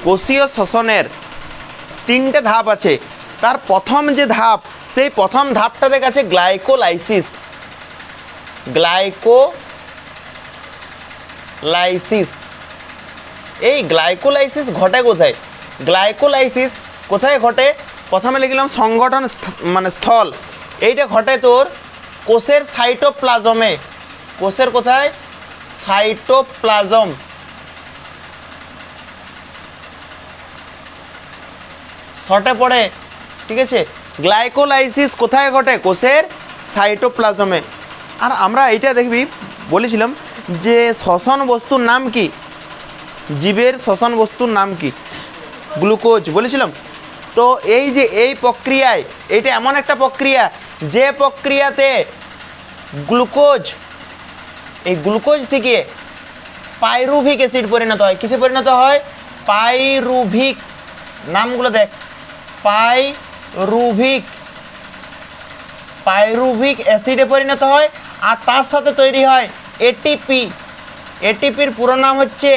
কোষীয় শ্বসনের তিনটে ধাপ আছে, তার প্রথম যে ধাপ সেই প্রথম ধাপটা দেখা আছে গ্লাইকোলাইসিস। গ্লাইকোলাইসিস, এই গ্লাইকোলাইসিস ঘটে কোথায়? গ্লাইকোলাইসিস কোথায় ঘটে? প্রথমে লিখলাম সংগঠন মানে স্থল, এইটা ঘটে তোর কোষের সাইটোপ্লাজমে। কোষের কোথায়? সাইটোপ্লাজম। শর্টে পড়ে, ঠিক আছে? গ্লাইকোলাইসিস কোথায় ঘটে? কোষের সাইটোপ্লাজমে। আর আমরা এইটা দেখবি বলেছিলাম যে শ্বসন বস্তুর নাম কি? জীবের শ্বসন বস্তুর নাম কি? গ্লুকোজ বলেছিলাম। তো এই যে এই প্রক্রিয়ায়, এটা এমন একটা প্রক্রিয়া যে প্রক্রিয়াতে গ্লুকোজ, এই গ্লুকোজ থেকে পাইরুভিক অ্যাসিড পরিণত হয়। কিসে পরিণত হয়? পাইরুভিক। নামগুলো দেখ, পাইরুভিক অ্যাসিডে পরিণত হয়। আর তার সাথে তৈরি হয় এটিপি। এটিপির পুরো নাম হচ্ছে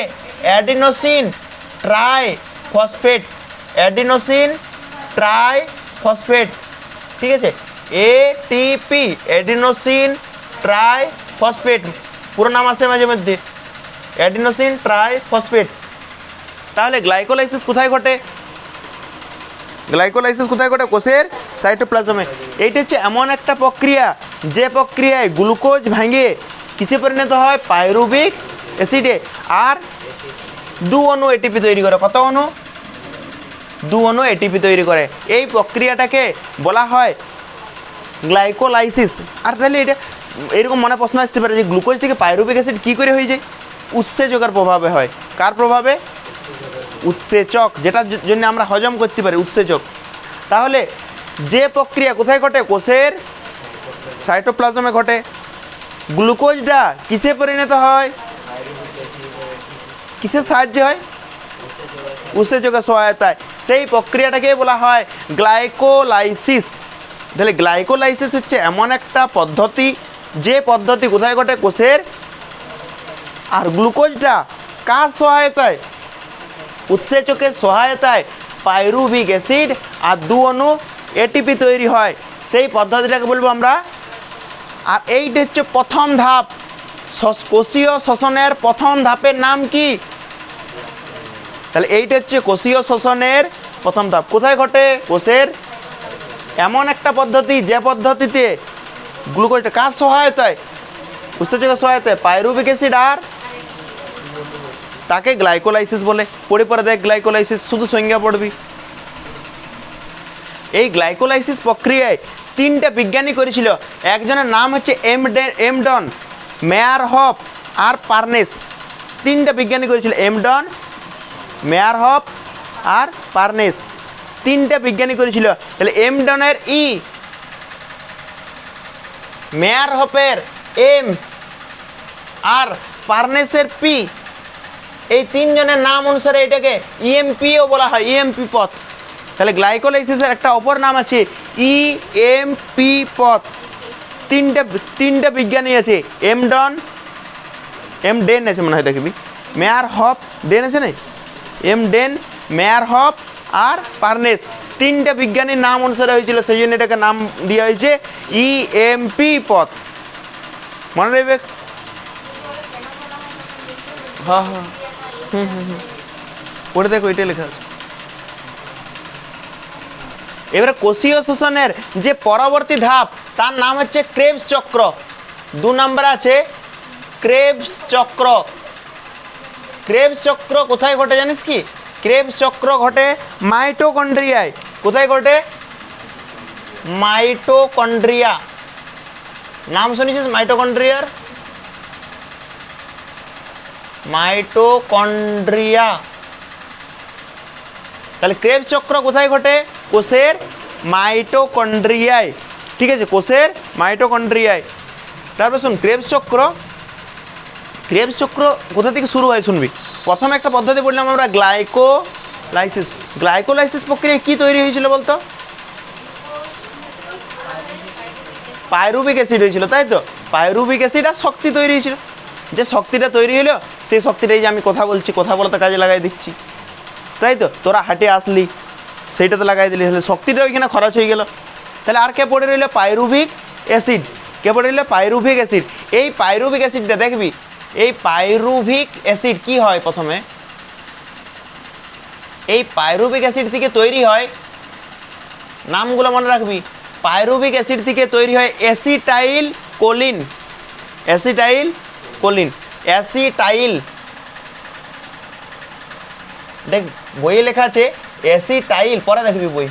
অ্যাডিনোসিন ট্রাইফসফেট। অ্যাডিনোসিন ট্রাইফসফেট, ঠিক আছে? এটিপি, অ্যাডিনোসিন ট্রাইফসফেট, পুরো নাম আছে মাঝে মধ্যে, অ্যাডিনোসিন ট্রাইফসফেট। তাহলে গ্লাইকোলাইসিস কোথায় ঘটে? গ্লাইকোলাইসিস কোথায় ঘটে? কোষের সাইটোপ্লাজমে। এইটা হচ্ছে এমন একটা প্রক্রিয়া যে প্রক্রিয়ায় গ্লুকোজ ভেঙে কিসে পরিণত হয়? পাইরুভিক অ্যাসিডে। আর 2 অণু এটিপি তৈরি করে। কত অণু? 2 অণু এটিপি তৈরি করে। এই প্রক্রিয়াটাকে বলা হয় গ্লাইকোলাইসিস। আর তাহলে এটা এরকম মনে প্রশ্ন আসতে পারে যে গ্লুকোজ থেকে পাইরুভিক অ্যাসিড কী করে হয়ে যায়? উৎসেচকের প্রভাবে হয়। কার প্রভাবে? উৎসেচক, যেটার জন্য আমরা হজম করতে পারি, উৎসেচক। তাহলে যে প্রক্রিয়া কোথায় ঘটে? কোষের সাইটোপ্লাজমে ঘটে। গ্লুকোজটা কিসে পরিণত হয়? কিসের সাহায্যে হয়? উৎসেচকের সহায়তায়। সেই প্রক্রিয়াটাকে বলা হয় গ্লাইকোলাইসিস। তাহলে গ্লাইকোলাইসিস হচ্ছে এমন একটা পদ্ধতি যে পদ্ধতি কোথায় ঘটে? কোষের। আর গ্লুকোজটা কার সহায়তায়? উৎসেচকের সহায়তায় পাইরুভিক অ্যাসিড আর 2 অণু এটিপি তৈরি হয়। সেই পদ্ধতিটাকে বলবো আমরা। আর এইটা হচ্ছে প্রথম ধাপ। কোষীয় শ্বসনের প্রথম ধাপের নাম কি? তাহলে এইটা হচ্ছে কোষীয় শ্বসনের প্রথম ধাপ। কোথায় ঘটে? কোষের। এমন একটা পদ্ধতি যে পদ্ধতিতে গ্লুকোজটা কার সহায়তায়? উৎসেচকের সহায়তায় পাইরুভিক অ্যাসিড আর তাকে গ্লাইকোলাইসিস বলে। পড়ে পরে দেখ গ্লাইকোলাইসিস, শুধু সংজ্ঞা পড়বি। এই গ্লাইকোলাইসিস প্রক্রিয়ায় 3টে বিজ্ঞানী করেছিল। একজনের নাম হচ্ছে এমডন, মেয়ারহফ আর পার্নেস। 3টে বিজ্ঞানী করেছিল, এমডন, মেয়ারহফ আর পার্নেস। 3টে বিজ্ঞানী করেছিল। তাহলে এমডনের ই, মেয়ারহফের এম আর পার্নেসের পি, এই 3 জনের নাম অনুসারে এটাকে ইএমপিও বলা হয়, ইএমপি পথ। তাহলে গ্লাইকোলাইসিসের একটা অপর নাম আছে ইএমপি পথ। 3টে বিজ্ঞানী আছে, এমডেন আছে মনে হয়, দেখবি মেয়ারহফ, ডেন আছে না, এমডেন, মেয়ারহফ আর পার্নেস। 3টে বিজ্ঞানীর নাম অনুসারে হয়েছিল, সেই জন্য এটাকে নাম দেওয়া হয়েছে ইএমপি পথ। মনে রাখবে। হ্যাঁ হ্যাঁ, পড়ে দেখো, এটাই লেখা আছে। এবারে কোষীয় শ্বসনের যে পরবর্তী ধাপ তার নাম হচ্ছে ক্রেবস চক্র। 2 নম্বরে আছে ক্রেবস চক্র। ক্রেবস চক্র কোথায় ঘটে জানিস কি? ক্রেবস চক্র ঘটে মাইটোকন্ড্রিয়ায়। কোথায় ঘটে? মাইটোকন্ড্রিয়া। নাম শুনেছিস মাইটোকন্ড্রিয়ার? মাইটোকন্ড্রিয়া। তাহলে ক্রেবস চক্র কোথায় ঘটে? কোষের মাইটোকন্ড্রিয়ায়, ঠিক আছে? কোষের মাইটোকন্ড্রিয়ায়। তারপর শুন, ক্রেবস চক্র কোথা থেকে শুরু হয় শুনবি। প্রথমে একটা পদ্ধতি বললাম আমরা, গ্লাইকোলাইসিস। গ্লাইকোলাইসিস প্রক্রিয়ায় কি তৈরি হয়েছিল বলতো? পাইরুভিক অ্যাসিড হয়েছিল, তাই তো? পাইরুভিক অ্যাসিড আর শক্তি তৈরি হয়েছিল। যে শক্তিটা তৈরি হলো সেই শক্তিটাই যে আমি কথা বলছি, কথা বলতে কাজে লাগাই দিচ্ছি। তাই তো, তোরা হাটে আসলি সেইটাতে লাগাই দিলি, তাহলে শক্তিটা ওইখানে খরচ হয়ে গেল। তাহলে আর কে পড়ে রইল? Pyruvic acid. কে পড়ে রইল? Pyruvic acid. এই পাইরুভিক অ্যাসিডটা দেখবি, এই পাইরুভিক অ্যাসিড কি হয় প্রথমে, এই পাইরুভিক অ্যাসিড থেকে তৈরি হয়, নামগুলো মনে রাখবি, পাইরুভিক অ্যাসিড থেকে তৈরি হয় acetyl choline. Acetyl choline, acetyl, দেখ বইয়ে লেখা আছে অ্যাসিটাইল, পরে দেখবি বই,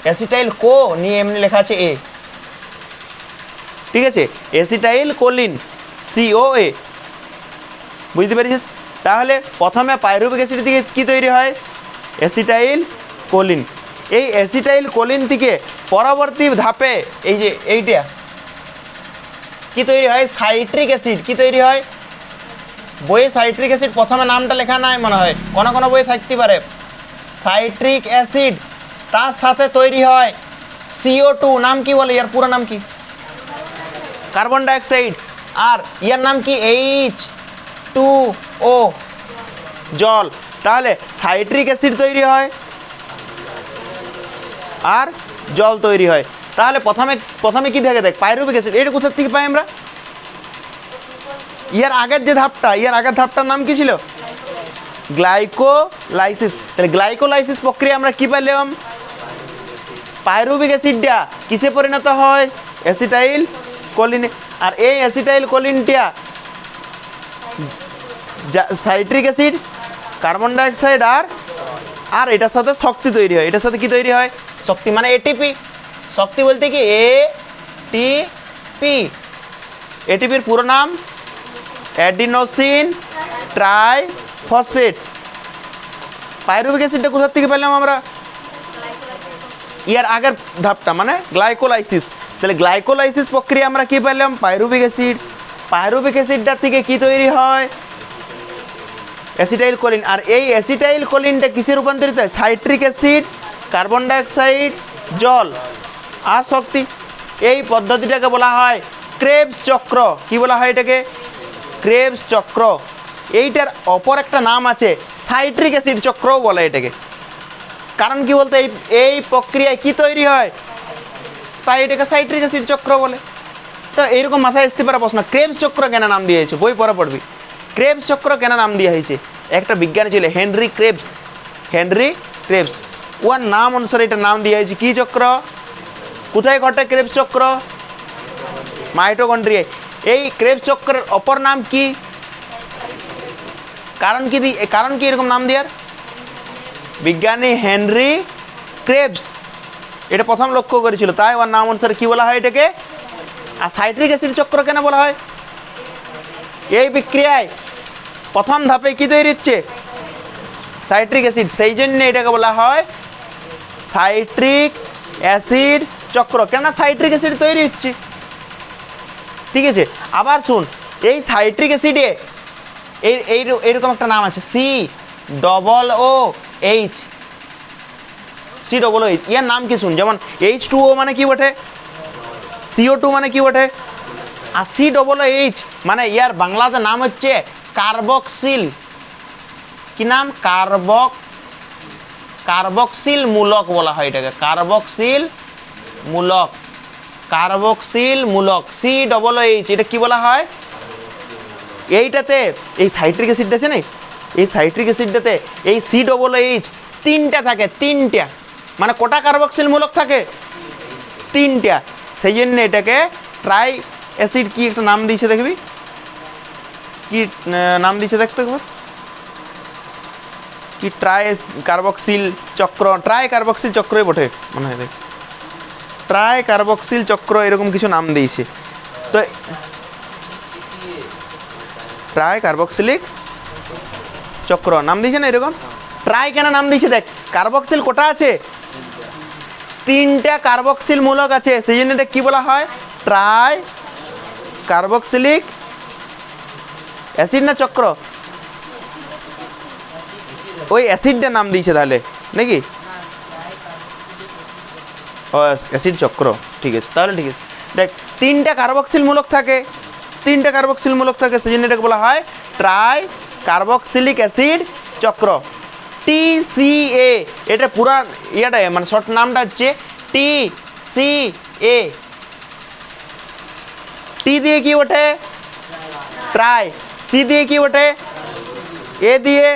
অ্যাসিটাইল কো নিয়ে এমনি লেখা আছে এ, ঠিক আছে, অ্যাসিটাইল কোলিন COA, বুঝতে পেরেছিস? তাহলে প্রথমে পাইরুভিক অ্যাসিড থেকে কি তৈরি হয়? Acetyl choline. এই অ্যাসিটাইল কোলিন থেকে পরবর্তী ধাপে এই যে এইটা কি তৈরি হয়? Citric acid. কি তৈরি হয়? বইয়ে সাইট্রিক অ্যাসিড প্রথমে নামটা লেখা নাই মনে হয়, কোনো কোনো বই থাকতে পারে, সাইট্রিক অ্যাসিড, তার সাথে তৈরি হয় CO2। নাম কি বলে? ইয়ার পুরো নাম কি? Carbon dioxide. আর ইয়ার নাম কি? H2O, জল। তাহলে সাইট্রিক অ্যাসিড তৈরি হয় আর জল তৈরি হয়। তাহলে প্রথমে কি থাকে? দেখ পাইরুভিক অ্যাসিড, এটা কোথা থেকে পাই আমরা? ইয়ার আগের যে ধাপটা, ইয়ার আগের ধাপটার নাম কি ছিল? গ্লাইকোলাইসিস। তাহলে গ্লাইকোলাইসিস প্রক্রিয়া আমরা কি পেলাম? পাইরুভিক অ্যাসিডটা কিসে পরিণত হয়? অ্যাসিটাইল কোলিনে। আর এই অ্যাসিটাইল কোলিনটা সাইট্রিক অ্যাসিড, কার্বন ডাইঅক্সাইড আর এটার সাথে শক্তি তৈরি হয়। এটার সাথে কি তৈরি হয়? শক্তি, মানে ATP। শক্তি বলতে কি? ATP। ATPর পুরো নাম অ্যাডিনোসিন ট্রাইফসফেট। পাইরুভিক অ্যাসিডটা কোথা থেকে পেলাম আমরা? ইয়ার আগের ধাপটা মানে গ্লাইকোলাইসিস। তাহলে গ্লাইকোলাইসিস প্রক্রিয়া আমরা কি পেলাম? Pyruvic acid. পাইরুভিক অ্যাসিডটার থেকে কি তৈরি হয়? Acetyl choline. আর এই অ্যাসিটাইল কোলিনটা কিসে রূপান্তরিত হয়? সাইট্রিক অ্যাসিড, কার্বন ডাইঅক্সাইড, জল আর শক্তি। এই পদ্ধতিটাকে বলা হয় ক্রেবস চক্র। কি বলা হয় এটাকে? ক্রেবস চক্র। এইটার অপর একটা নাম আছে সাইট্রিক অ্যাসিড চক্রও বলে এটাকে। কারণ কি বলতে, এই প্রক্রিয়ায় কি তৈরি হয়, তাই এটাকে সাইট্রিক অ্যাসিড চক্র বলে। তো এইরকম মাথায় আসতে পারে প্রশ্ন, ক্রেবস চক্র কেন নাম দিয়ে হয়েছে? বই পরে পড়বি ক্রেবস চক্র কেন নাম দেওয়া হয়েছে। একটা বিজ্ঞানী ছিল হেনরি ক্রেবস। হেনরি ক্রেবস, ওর নাম অনুসারে এটা নাম দেওয়া হয়েছে। কি চক্র? কোথায় ঘটে ক্রেবস চক্র? মাইটোকন্ড্রিয়ায়। এই ক্রেবস চক্রের অপর নাম কি? কারণ কি এরকম নাম দেওয়ার? বিজ্ঞানী হেনরি ক্রেবস এটা প্রথম লক্ষ্য করেছিল, তাই ওর নাম অনুসারে কি বলা হয় এটাকে। আর সাইট্রিক অ্যাসিড চক্র কেন বলা হয়? এই বিক্রিয়ায় প্রথম ধাপে কি তৈরি হচ্ছে? সাইট্রিক অ্যাসিড, সেই জন্য এটাকে বলা হয় সাইট্রিক অ্যাসিড চক্র। কেন সাইট্রিক অ্যাসিড তৈরি হচ্ছে, ঠিক আছে। আবার শুন, এই সাইট্রিক অ্যাসিডে এইরকম একটা নাম আছে COOH। COOH ইয়ার নাম কি? শুন, যেমন H2O মানে কি বটে, CO2 মানে কি বটে, আর COOH মানে ইয়ার বাংলাতে নাম হচ্ছে কার্বক্সিল। কি নাম? কার্বক্সিল মূলক বলা হয় এটাকে। কার্বক্সিল মূলক, কার্বক্সিল মূলক COOH। এটা কি বলা হয়? এইটাতে এই সাইট্রিক অ্যাসিডটা আছে না, এই সাইট্রিক অ্যাসিডটাতে এই COOH তিনটা থাকে। তিনটা মানে কটা কার্বক্সিল মূলক থাকে? তিনটা। সেই জন্য এটাকে ট্রাই অ্যাসিড কি একটা নাম দিয়েছে, দেখবি কি নাম দিয়েছে, দেখতে কি ট্রাই কার্বক্সিল চক্র, ট্রাই কার্বক্সিল চক্রই বটে মনে হয়, ট্রাই কার্বক্সিল চক্র এরকম কিছু নাম দিয়েছে। তো ট্রাই কার্বক্সিলিক চক্র নাম দিয়েছে না এরকম। ট্রাই কেন নাম দিয়েছে? দেখ কার্বক্সিল কোটা আছে? তিনটা কার্বক্সিল মূলক আছে, সেই জন্য এটা কি বলা হয়? ট্রাই কার্বক্সিলিক অ্যাসিড না চক্র? ওই অ্যাসিডটা নাম দিয়েছে তাহলে নাকি? ও অ্যাসিড চক্র, ঠিক আছে তাহলে ঠিক আছে। দেখ তিনটা কার্বক্সিল মূলক থাকে, তিনটা কার্বক্সিল মূলক থাকে, সেই জন্য এটাকে বলা হয় ট্রাই কার্বক্সিলিক অ্যাসিড চক্র। TCA, এটা পুরা ইয়াটা মানে শর্ট নামটা হচ্ছে TCA। টি দিয়ে কি ওঠে ট্রাই, সি দিয়ে কি ওঠে এ দিয়ে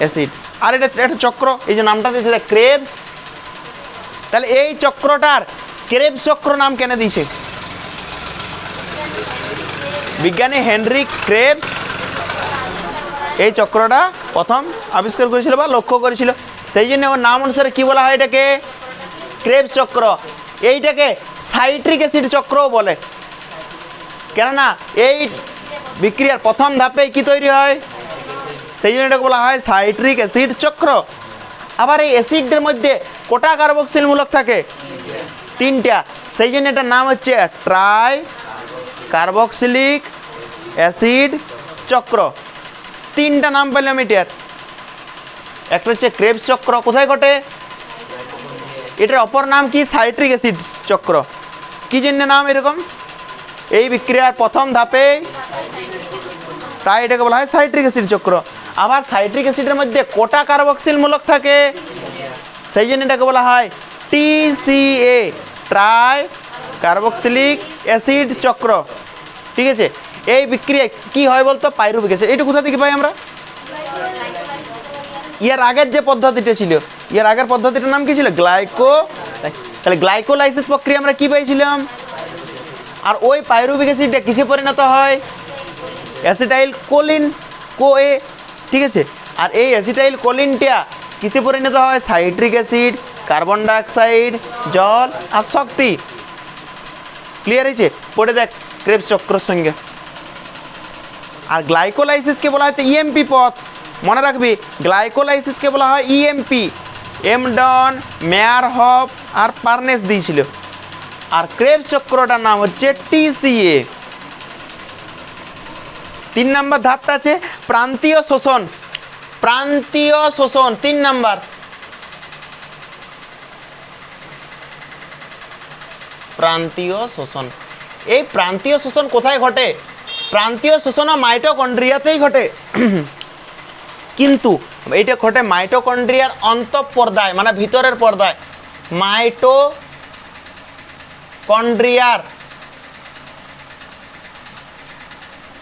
অ্যাসিড, আর এটা একটা চক্র, এই যে নামটা দিয়েছে ক্রেবস। তাহলে এই চক্রটার ক্রেবস চক্র নাম কেন দিয়েছে? বিজ্ঞানী হেনরি ক্রেবস এই চক্রটা প্রথম আবিষ্কার করেছিল বা লক্ষ্য করেছিল, সেই জন্য ওর নাম অনুসারে কি বলা হয় এটাকে ক্রেবস চক্র। এইটাকে সাইট্রিক অ্যাসিড চক্রও বলে, কেননা এই বিক্রিয়ার প্রথম ধাপে কি তৈরি হয়, সেই জন্য এটাকে বলা হয় সাইট্রিক অ্যাসিড চক্র। আবার এই অ্যাসিডের মধ্যে কটা কার্বক্সিল মূলক থাকে? 3টা, সেই জন্য এটার নাম হচ্ছে ট্রাই কার্বক্সিলিক অ্যাসিড চক্র। 3টা নাম পেলাম এটার। একটা হচ্ছে ক্রেবস চক্র, কোথায় ঘটে? এটার অপর নাম কি সাইট্রিক অ্যাসিড চক্র। কি জন্য নাম এরকম? এই বিক্রিয়ার প্রথম ধাপে, তাই এটাকে বলা হয় সাইট্রিক অ্যাসিড চক্র। আবার সাইট্রিক অ্যাসিডের মধ্যে কটা কার্বক্সিল মূলক থাকে? সেই জন্য এটাকে বলা হয় TCA, ট্রাই কার্বক্সিলিক অ্যাসিড চক্র। ঠিক আছে, এই বিক্রিয়া কি হয় বলতো? Pyruvic acid. এটা কোথা থেকে পাই আমরা? ইয়ার আগের যে পদ্ধতিটা ছিল, ইয়ার আগের পদ্ধতিটার নাম কি ছিল? তাহলে গ্লাইকোলাইসিস প্রক্রিয়া আমরা কি পাইছিলাম? আর ওই পাইরুভিক অ্যাসিডটা কিসে পরিণত হয়? Acetyl choline CoA। ঠিক আছে, আর এই অ্যাসিটাইল কোলিনটা কিসে পরিণত হয়? সাইট্রিক অ্যাসিড, কার্বন ডাইঅক্সাইড, জল আর শক্তি। ক্লিয়ার হয়েছে? পড়ে দেখ ক্রেবস চক্রের সঙ্গে। আর গ্লাইকোলাইসিসকে বলা হয় ইএমপি পথ, মনে রাখবি গ্লাইকোলাইসিসকে বলা হয় ইএমপি। এমডন, মেয়ারহফ আর পার্নেস দিয়েছিল। আর ক্রেবস চক্রটার নাম হচ্ছে TCA। 3 নম্বর ধাপটা আছে প্রান্তীয় শোষণ। প্রান্তীয় শোষণ 3 নম্বর। প্রান্তীয় শোষণ, এই প্রান্তীয় শোষণ কোথায় ঘটে? প্রান্তীয় শোষণ মাইটোকন্ড্রিয়াতেই ঘটে, কিন্তু এইটা ঘটে মাইটোকন্ড্রিয়ার অন্তঃপর্দায়, মানে ভিতরের পর্দায়।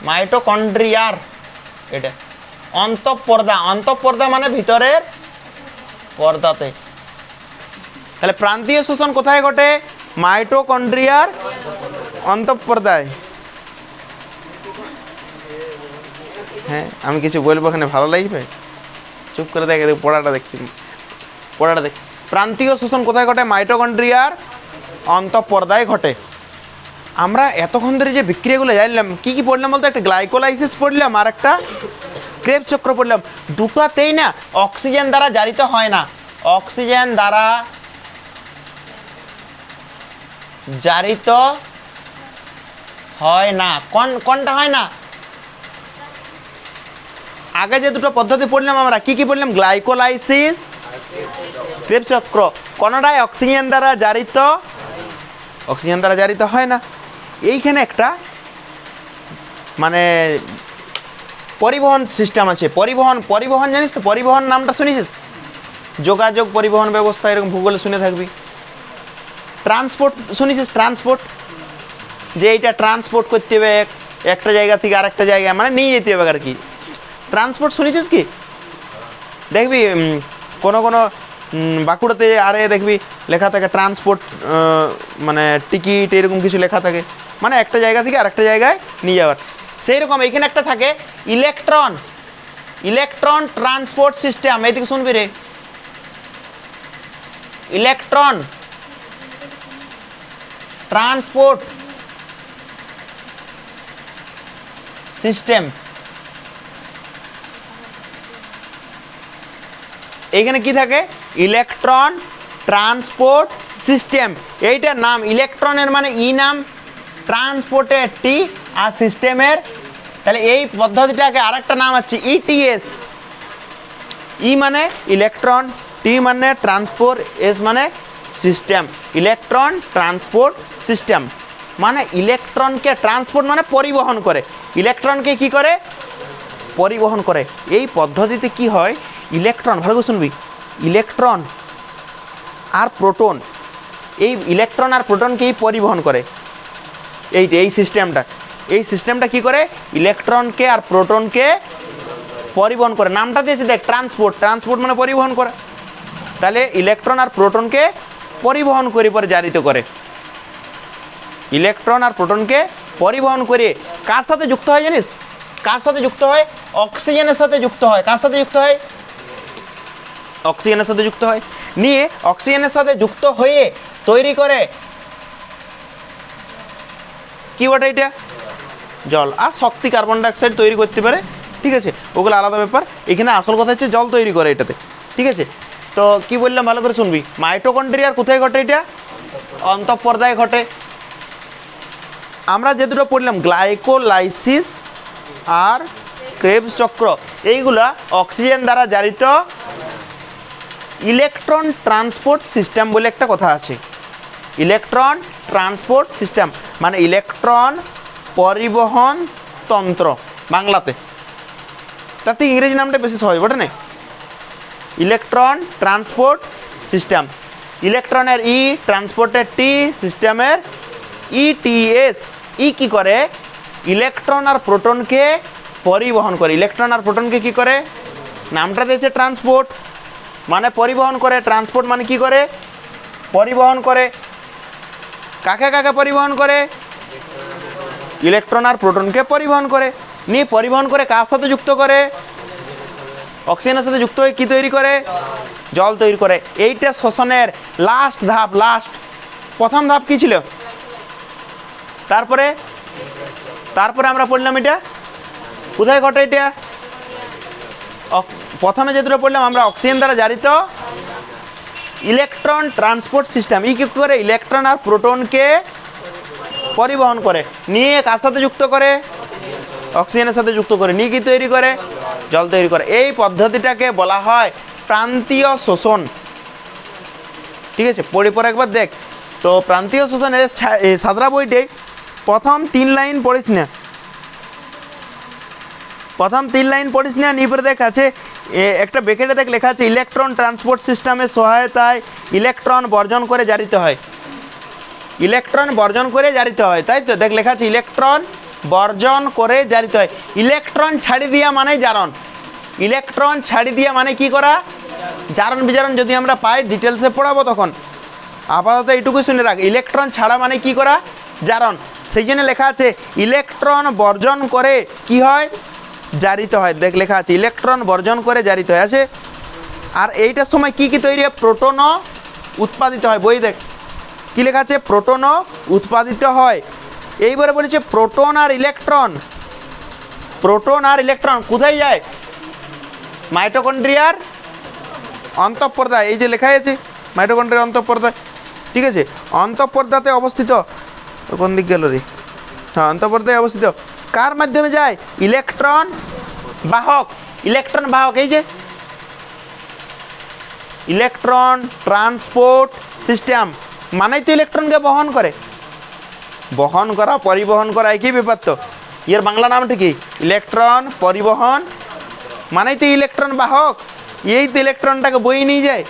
মাইটোকন্ড্রিয়ার এটা অন্তঃপর্দা, অন্তঃপর্দা মানে ভিতরের পর্দাতে। তাহলে প্রান্তীয় শোষণ কোথায় ঘটে? মাইটোকন্ড্রিয়ার অন্তঃপর্দায়। হ্যাঁ, আমি কিছু বলবো এখানে, ভালো লাগবে? চুপ করে দেখে পড়াটা দেখছি, পড়াটা দেখ। প্রান্তীয় শোষণ কোথায় ঘটে? মাইটোকন্ড্রিয়ার অন্তঃপর্দায় ঘটে। আমরা এতক্ষণ ধরে যে বিক্রিয়াগুলো জানলাম, কি কি পড়লাম বলতো? একটা গ্লাইকোলাইসিস পড়লাম আর একটা ক্রেবস চক্র পড়লাম। দুটোতেই না অক্সিজেন দ্বারা জারিত হয় না, অক্সিজেন দ্বারা জারিত হয় না। কোনটা হয় না? আগে যে দুটো পদ্ধতি পড়লাম আমরা, কি কি পড়লাম? গ্লাইকোলাইসিস, ক্রেবস চক্র। কোনটাই অক্সিজেন দ্বারা জারিত, অক্সিজেন দ্বারা জারিত হয় না। এইখানে একটা মানে পরিবহন সিস্টেম আছে। পরিবহন জানিস তো? পরিবহন নামটা শুনেছিস? যোগাযোগ পরিবহন ব্যবস্থা, এরকম ভূগোলে শুনে থাকবি। ট্রান্সপোর্ট শুনেছিস? ট্রান্সপোর্ট, যে এইটা ট্রান্সপোর্ট করতে হবে একটা জায়গা থেকে আরেকটা জায়গায়, মানে নিয়ে যেতে হবে আর কি। ট্রান্সপোর্ট শুনেছিস কি? দেখবি কোনো বাঁকুড়াতে আরে দেখবি লেখা থাকে ট্রান্সপোর্ট, মানে টিকিট এরকম কিছু লেখা থাকে, মানে একটা জায়গা থেকে আরেকটা জায়গায় নিয়ে যাওয়ার। সেই রকম এইখানে একটা থাকে ইলেকট্রন ট্রান্সপোর্ট সিস্টেম। এইদিকে শুনবি রে, ইলেকট্রন ট্রান্সপোর্ট সিস্টেম। এইখানে কি থাকে? Electron transport system. এইটার নাম ইলেকট্রনের মানে ই নাম, ট্রান্সপোর্টের টি, আর সিস্টেমের, তাহলে এই পদ্ধতিটাকে আরেকটা নাম হচ্ছে ETS। ই মানে ইলেকট্রন, টি মানে ট্রান্সপোর্ট, এস মানে সিস্টেম। ইলেকট্রন ট্রান্সপোর্ট সিস্টেম মানে ইলেকট্রনকে ট্রান্সপোর্ট মানে পরিবহন করে, ইলেকট্রনকে কি করে? পরিবহন করে। এই পদ্ধতিতে কি হয়? ইলেকট্রন, ভালো করে শুনবি, ইলেকট্রন আর প্রোটন, এই ইলেকট্রন আর প্রোটনকেই পরিবহন করে। এই সিস্টেমটা কি করে, ইলেকট্রনকে আর প্রোটনকে পরিবহন করে। নামটা দিয়েছে দেখ, ট্রান্সপোর্ট মানে পরিবহন করা। তাহলে ইলেকট্রন আর প্রোটনকে পরিবহন করে পরে জারিত করে। ইলেকট্রন আর প্রোটনকে পরিবহন করে কার সাথে যুক্ত হয় জানিস? কার সাথে যুক্ত হয়? অক্সিজেনের সাথে যুক্ত হয়। কার সাথে যুক্ত হয়? অক্সিজেনের সাথে যুক্ত হয়। নিয়ে অক্সিজেনের সাথে যুক্ত হয়ে তৈরি করে কি বটে এটা? জল। আর শক্তি কার্বন ডাইঅক্সাইড তৈরি করতে পারে, ঠিক আছে, ওগুলো আলাদা ব্যাপার। এখানে আসল কথা হচ্ছে জল তৈরি করে এটাতে, ঠিক আছে। তো কি বললাম ভালো করে শুনবি, মাইটোকন্ড্রিয়ার কোথায় ঘটে? এটা অন্তঃপর্দায় ঘটে। আমরা যে দুটো পড়লাম, গ্লাইকোলাইসিস আর ক্রেবস চক্র, এইগুলা অক্সিজেন দ্বারা জারিত ইলেকট্রন ট্রান্সপোর্ট সিস্টেম বলে একটা কথা আছে। ইলেকট্রন ট্রান্সপোর্ট সিস্টেম মানে ইলেকট্রন পরিবহন তন্ত্র বাংলাতে, তাতে ইংরেজি নামটা বেশি সহজ বটে না। ইলেকট্রন ট্রান্সপোর্ট সিস্টেম, ইলেকট্রনের ই, ট্রান্সপোর্টের টি, সিস্টেমের ইটিএস। ই কি করে? ইলেকট্রন আর প্রোটনকে পরিবহন করে। ইলেকট্রন আর প্রোটনকে কি করে? নামটা দিয়েছে ট্রান্সপোর্ট মানে পরিবহন করে। ট্রান্সপোর্ট মানে কি করে? পরিবহন করে। কাকে কাকে পরিবহন করে? ইলেকট্রন আর প্রোটনকে পরিবহন করে। নিয়ে পরিবহন করে কার সাথে যুক্ত করে? অক্সিজেনের সাথে যুক্ত হয়ে কি তৈরি করে? জল তৈরি করে। এইটা শ্বসনের লাস্ট ধাপ। প্রথম ধাপ কি ছিল? তারপরে আমরা পড়লাম এটা কোথায় ঘটে? এটা প্রথমে যে দুটো পড়লাম আমরা, অক্সিজেন দ্বারা জারিত ইলেকট্রন ট্রান্সপোর্ট সিস্টেম। ই কি করে? ইলেকট্রন আর প্রোটনকে পরিবহন করে। নিয়ে কার সাথে যুক্ত করে? অক্সিজেনের সাথে যুক্ত করে। নিয়ে কি তৈরি করে? জল তৈরি করে। এই পদ্ধতিটাকে বলা হয় প্রান্তীয় শোষণ, ঠিক আছে। পরে একবার দেখ তো। প্রান্তীয় শোষণের সাদরা বইটে প্রথম 3 লাইন পড়িস না, নিপরে দেখ আছে একটা ব্র্যাকেটে দেখ লেখা আছে ইলেকট্রন ট্রান্সপোর্ট সিস্টেমের সহায়তায় ইলেকট্রন বর্জন করে জারিত হয়। ইলেকট্রন বর্জন করে জারিত হয়, তাই তো? দেখ লেখা আছে ইলেকট্রন বর্জন করে জারিত হয়। ইলেকট্রন ছাড়ি দিয়া মানে জারণ। ইলেকট্রন ছাড়ি দিয়া মানে কি করা? জারণ বিজারণ যদি আমরা পাই ডিটেলসে পড়াবো তখন। আপাতত এইটুকু শুনে রাখ, ইলেকট্রন ছাড়া মানে কি করা? জারণ। সেই জন্য লেখা আছে ইলেকট্রন বর্জন করে কি হয়? জারিত হয়। দেখ লেখা আছে ইলেকট্রন বর্জন করে জারিত হয় আছে। আর এইটার সময় কি তৈরি হয়? প্রোটনও উৎপাদিত হয়। বই দেখ কি লেখা আছে? প্রোটনও উৎপাদিত হয়। এইবারে বলেছে প্রোটন আর ইলেকট্রন কোথায় যায়? মাইটোকন্ড্রিয়ার অন্তঃপর্দায়। এই যে লেখা আছে মাইটোকন্ড্রিয়ার অন্তঃপর্দায়, ঠিক আছে। অন্তঃপর্দাতে অবস্থিত। কোন দিক গেল রে? হ্যাঁ, অন্তঃপর্দায় অবস্থিত। কার মাধ্যমে যায়? ইলেকট্রন বাহক। এই যে ইলেকট্রন ট্রান্সপোর্ট সিস্টেম মানেই তো ইলেকট্রনকে বহন করা, পরিবহন করা একই ব্যাপার তো। এর বাংলা নামটা কি? ইলেকট্রন পরিবহন মানেই তো ইলেকট্রন বাহক। এই তো ইলেকট্রনটাকে বই নিয়ে যায়।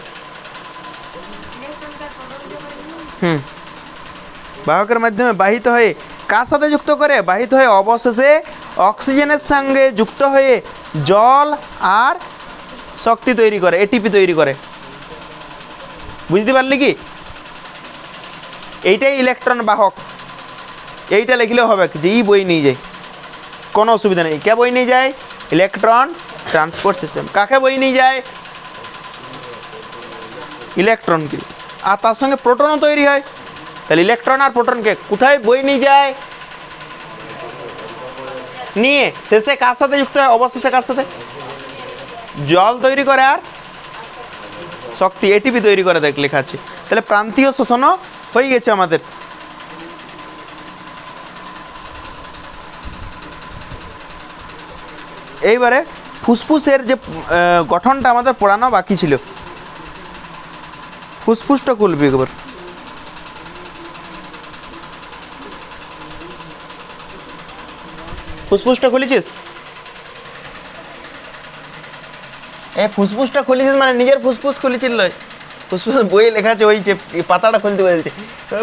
বাহকের মাধ্যমে বাহিত হয়ে কার সাথে যুক্ত করে? বাহিত হয়ে অবশেষে অক্সিজেনের সঙ্গে যুক্ত হয়ে জল আর শক্তি তৈরি করে, এটিপি তৈরি করে। বুঝতে পারলি কি? এইটাই ইলেকট্রন বাহক। এইটা লিখলেও হবে যে ই বই নিয়ে যায়, কোনো অসুবিধা নেই। কে বই নিয়ে যায়? Electron transport system. কাকে বই নিয়ে যায়? ইলেকট্রনকে। আর তার সঙ্গে প্রোটনও তৈরি হয়। তাহলে ইলেকট্রন আর প্রোটনকে কোথায় বই নিয়ে যায়? নিয়ে শেষে কার সাথে যুক্ত হয়? অবশেষে কার সাথে? জল তৈরি করে আর শক্তি, এটিপি তৈরি করে। দেখ লেখা আছে। তাহলে প্রান্তীয় শোষণও হয়ে গেছে আমাদের। এইবারে ফুসফুসের যে গঠনটা আমাদের পড়ানো বাকি ছিল, ফুসফুসটা খুলবি একবার। ফুসফুসটা খুলেছিস? এই ফুসফুসটা খুলেছিস মানে নিজের ফুসফুস খুলেছিল লয়, ফুসফুস বই লেখা আছে ওই যে পাতাটা খুলতে বলছে,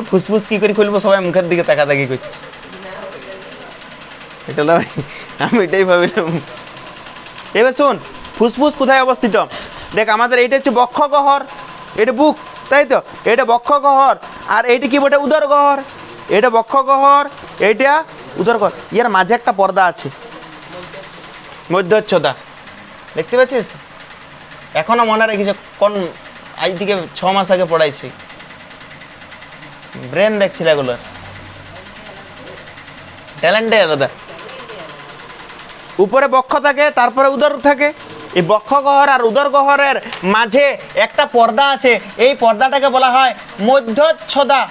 ফুসফুস কি করে খুলবো সবাই মুখের দিকে তাকাতাকি করছে। এটা লয়, আমি এটাই ভাবিলাম। এবার শোন ফুসফুস কোথায় অবস্থিত, দেখ আমাদের এইটা হচ্ছে বক্ষ গহ্বর, এটা বুক, তাই তো, এটা বক্ষ গহ্বর, আর এইটা কি বটে উদর গহ্বর, এটা বক্ষ গহ্বর, এইটা উদর গহ্বর, ইয়ার মাঝে একটা পর্দা আছে মধ্যচ্ছদা, দেখতে পাচ্ছিস? এখনো মনে রেখেছে কোন আজ থেকে 6 মাস আগে পড়াইছি, ব্রেন দেখছিল এগুলোর, ট্যালেন্টে আলাদা। উপরে বক্ষ থাকে, তারপরে উদর থাকে, এই বক্ষ গহ্বর আর উদর গহ্বরের মাঝে একটা পর্দা আছে, এই পর্দাটাকে বলা হয় মধ্যচ্ছদা।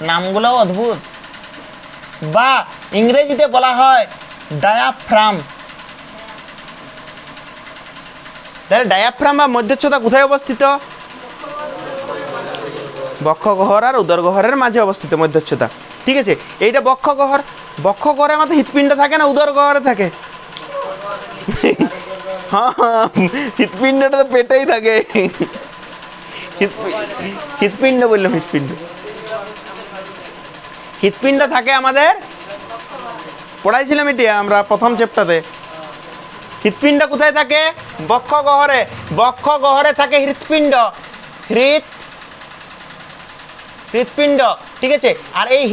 নামগুলো অদ্ভুত, বা ইংরেজিতে বলা হয় ডায়াফ্রাম। তাহলে ডায়াফ্রাম বা মধ্যচ্ছদা কোথায় অবস্থিত? বক্ষ গহ্বর আর উদর গহ্বরের মাঝে অবস্থিত মধ্যচ্ছদা, ঠিক আছে। এইটা বক্ষ গহ্বর, বক্ষ গহ্বরে আমাদের হৃৎপিণ্ড থাকে না উদর গহ্বরে থাকে? হ্যাঁ, হৃৎপিণ্ডটা তো পেটেই থাকে, হৃৎপিণ্ড বললাম, হৃৎপিণ্ড, হৃৎপিণ্ড থাকে আমাদের, পড়াইছিলাম এটি আমরা প্রথম চ্যাপ্টারে। হৃৎপিণ্ড কোথায় থাকে? বক্ষ গহ্বরে, বক্ষ গহ্বরে থাকে হৃৎপিণ্ড, হৃৎপিণ্ড, ঠিক আছে। আর এই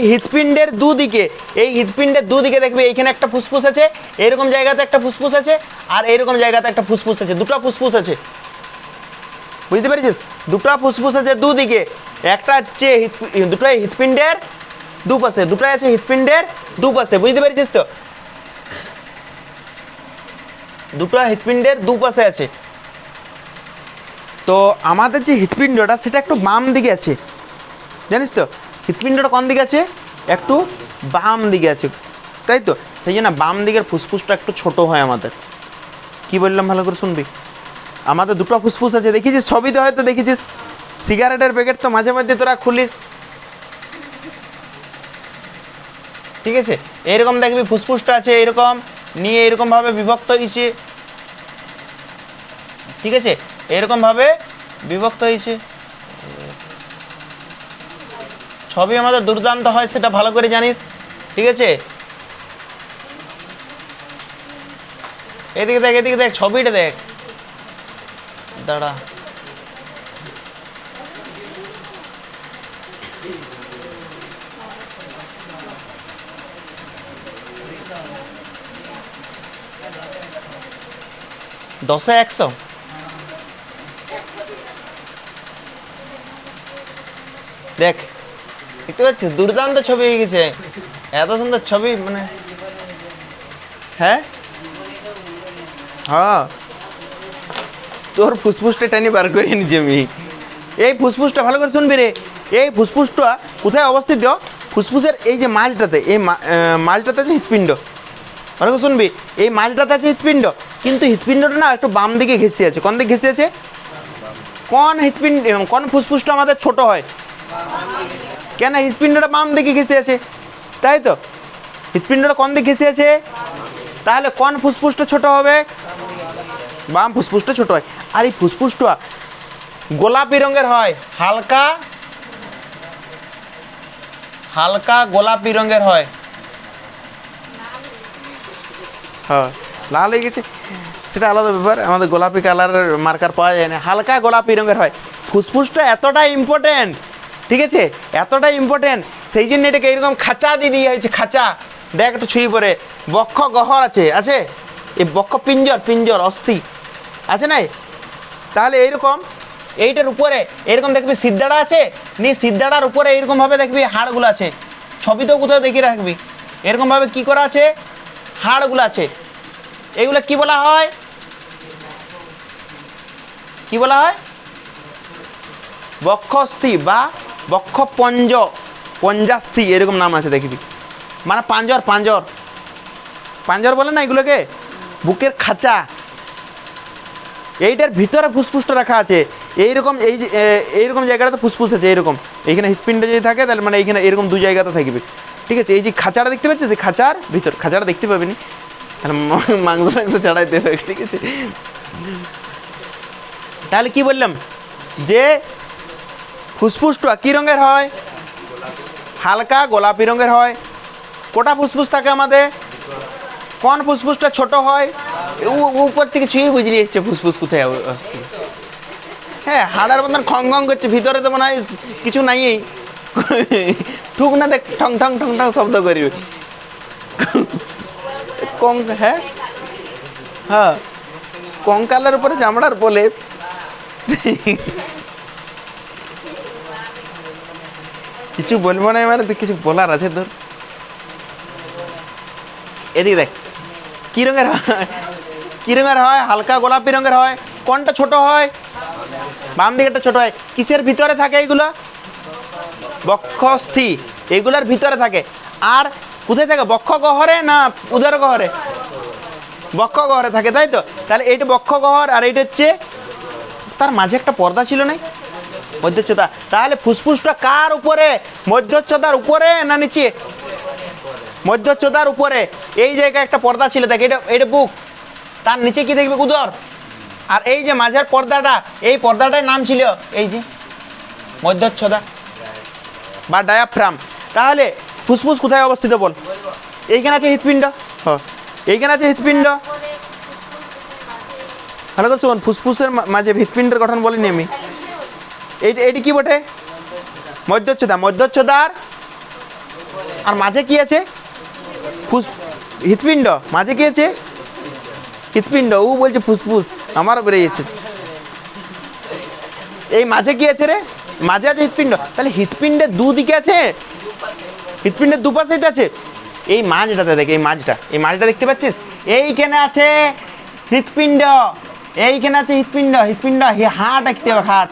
হৃৎপিণ্ডের দুদিকে, এই হৃৎপিণ্ডের দুদিকে দেখবি এইখানে একটা ফুসফুস আছে, এইরকম জায়গাতে একটা ফুসফুস আছে, আর এইরকম জায়গাতে একটা ফুসফুস আছে, দুটো ফুসফুস আছে, বুঝতে পেরেছিস? দুটো ফুসফুস আছে দুদিকে, একটা হচ্ছে দুটোই হৃৎপিণ্ডের দুপাশে, দুটোই আছে হৃৎপিণ্ডের দুপাশে, বুঝতে পেরেছিস তো? দুটো হৃৎপিণ্ডের দুপাশে আছে। তো আমাদের যে হৃৎপিণ্ডটা সেটা একটু বাম দিকে আছে, জানিস তো? হৃৎপিণ্ডটা কোন দিকে আছে? একটু বাম দিকে আছে, তাই তো? সেই জন্য বাম দিকের ফুসফুসটা একটু ছোট হয় আমাদের। কি বললাম ভালো করে শুনবি, আমাদের দুটো ফুসফুস আছে, দেখেছিস ছবিতে হয়তো দেখেছিস, সিগারেটের প্যাকেট তো মাঝে মধ্যে তোরা খুলিস, ঠিক আছে? এরকম দেখবি ফুসফুসটা আছে এরকম নিয়ে এরকম ভাবে বিভক্ত হয়েছে, ঠিক আছে, এরকম ভাবে বিভক্ত হয়েছে। ছবি আমাদের দুর্দান্ত হয়, সেটা ভালো করে জানিস, ঠিক আছে? এদিকে দেখ, এদিকে দেখ, ছবিটা দেখ, দাঁড়া, দশে 100, দেখ, দেখতে পাচ্ছিস? দুর্দান্ত ছবি হয়ে গেছে, এত সুন্দর ছবি, মানে হ্যাঁ হ্যাঁ, তোর ফুসফুসটা টানি বার করে নিচ্ছি আমি। এই ফুসফুসটা ভালো করে শুনবি রে, এই ফুসফুসটা কোথায় অবস্থিত? ফুসফুসের এই যে মাঝটাতে, এই মাঝটাতে আছে হৃৎপিণ্ড, ভালো করে শুনবি, এই মাঝটাতে আছে হৃৎপিণ্ড, কিন্তু হৃৎপিণ্ডটা না একটু বাম দিকে ঘেঁষে আছে। কোন দিকে ঘেঁষে আছে? কোন ফুসফুসটা আমাদের ছোট হয়? কেন? হৃৎপিণ্ডটা বাম দিকে ঘেঁষে আছে, তাই তো? হৃৎপিণ্ডটা কোন দিকে ঘেঁষে আছে? তাহলে কোন ফুসফুসটা ছোট হবে? বাম ফুসফুসটা ছোট হয়। আর এই ফুসফুসটা গোলাপি রঙের হয়, হালকা হালকা গোলাপি রঙের হয়। হ্যাঁ, লাল হয়ে গেছে সেটা আলাদা ব্যাপার, আমাদের গোলাপি কালারের মার্কার পাওয়া যায় না, হালকা গোলাপি রঙের হয়। ফুসফুসটা এতটাই ইম্পর্টেন্ট, ঠিক আছে, এতটাই ইম্পর্টেন্ট, সেই জন্য এটাকে এইরকম খাঁচা দিয়ে দিয়ে হয়েছে, খাঁচা। দেখ একটু ছুঁয়ে পরে, বক্ষ গহ্বর আছে, এই বক্ষ পিঞ্জর অস্থি আছে নাই? তাহলে এইরকম এইটার উপরে এরকম দেখবি সিদ্ধাড়া আছে, নিয়ে সিদ্ধাড়ার উপরে এইরকম ভাবে দেখবি হাড়গুলো আছে, ছবিতেও কোথাও দেখে রাখবি, এরকম ভাবে কি করা আছে, হাড়গুলো আছে। এগুলো কি বলা হয়? কি বলা হয়? বক্ষস্থি বা বক্ষ পঞ্জাস্থি, এরকম নাম আছে দেখবি, মানে পাঁজর বলে না এগুলোকে, বুকের খাঁচা। এইটার ভিতরে ফুসফুসটা রাখা আছে, এইরকম এইরকম জায়গাটাতে ফুসফুস আছে, এইরকম এইখানে হৃৎপিণ্ড যদি থাকে তাহলে মানে এইখানে এরকম 2 জায়গাতে থাকবে, ঠিক আছে? এই যে খাঁচাটা দেখতে পাচ্ছিস, এই খাঁচার ভিতর, খাঁচাটা দেখতে পাবিনি, তাহলে মাংস মাংস ছাড়াইতে হবে, ঠিক আছে। তাহলে কি বললাম যে ফুসফুসটা কি রঙের হয়? হালকা গোলাপি রঙের হয়। কোটা ফুসফুস থাকে আমাদের? কোন ফুসফুসটা ছোট হয়? উপর থেকে ছুঁয়ে বুঝলি যাচ্ছে ফুসফুস কোথায় আসছে। হ্যাঁ, হাড়ার মতন খং খং করছে, ভিতরে তো মনে হয় কিছু নাই, ঠুক না দেখ ঠং ঠং ঠং ঠং শব্দ করবে। হ্যাঁ হ্যাঁ, কঙ্কালের উপরে চামড়ার বলে। কিছু বলবো না মানে, তুই কিছু বলার আছে তোর? এদিকে দেখ কি রঙের হয়, কি রঙের হয়? হালকা গোলাপি রঙের হয়। কোনটা ছোট হয়? বাম দিকেটা ছোট হয়। কিসের ভিতরে থাকে এইগুলো? বক্ষস্থি, এগুলার ভিতরে থাকে। আর কোথায় থাকে? বক্ষ গহরে না উদর গহরে? বক্ষ গহরে থাকে, তাই তো? তাহলে এইটা বক্ষ গহর, আর এইটা হচ্ছে তার মাঝে একটা পর্দা ছিল না, মধ্যচ্ছদা। তাহলে ফুসফুসটা কার উপরে? মধ্যচ্ছদার উপরে না নিচে? মধ্যচ্ছদার উপরে। এই জায়গায় একটা পর্দা ছিল, দেখ এটা বুক, তার নিচে কি দেখবে? উদর। আর এই যে মাঝের পর্দাটা, এই পর্দাটার নাম ছিল এই যে মধ্যচ্ছদা বা ডায়াফ্রাম। তাহলে ফুসফুস কোথায় অবস্থিত বল? এইখানে আছে হৃৎপিণ্ড। হ্যাঁ, এইখানে আছে হৃৎপিণ্ড। ভালো করছো, ফুসফুসের মাঝে হৃৎপিণ্ডের গঠন বলিনি আমি। এইটি কি বটে? মধ্যচ্ছদা। মধ্যচ্ছদার আর মাঝে কি আছে? হৃৎপিণ্ড। মাঝে কি আছে? হৃৎপিণ্ড। ও বলছে ফুসফুস, আমারও বেড়ে যাচ্ছে। এই মাঝে কি আছে রে? মাঝে আছে হৃৎপিণ্ড। তাহলে হৃৎপিণ্ডের দুদিকে আছে, হৃৎপিণ্ডের দুপাশে আছে। এই মাঝটাতে দেখ, এই মাঝটা দেখতে পাচ্ছিস? এইখানে আছে হৃৎপিণ্ড, এইখানে আছে হৃৎপিণ্ড। হৃৎপিণ্ড হাট দেখতে হবে, হাট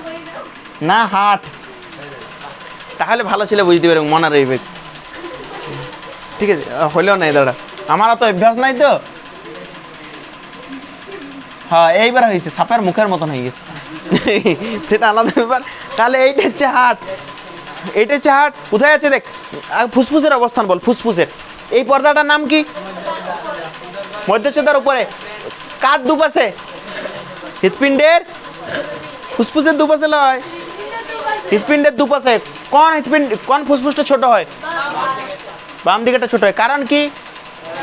না হাট। তাহলে ভালো ছিল, বুঝতে পারবে, মনে রইবে। ঠিক আছে, হইলেও নাই দাদা, আমার তো অভ্যাস নাই তো। হ্যাঁ, এইবার হয়েছে, সাপের মুখের মতন হয়ে গেছে, সেটা আলাদা ব্যাপার। তাহলে এইটা হচ্ছে হাট, এইটা হচ্ছে হাট। কোথায় আছে দেখ? ফুসফুসের অবস্থান বল, ফুসফুসের। এই পর্দাটার নাম কি? মধ্যচ্ছদার উপরে। কার দুপাশে? হৃৎপিণ্ডের। ফুসফুসের দুপাশে লয়, হৃৎপিণ্ডের দুপাশে। কোন হৃৎপিণ্ড, কোন ফুসফুসটা ছোট হয়? বাম দিকেটা ছোট হয়। কারণ কি?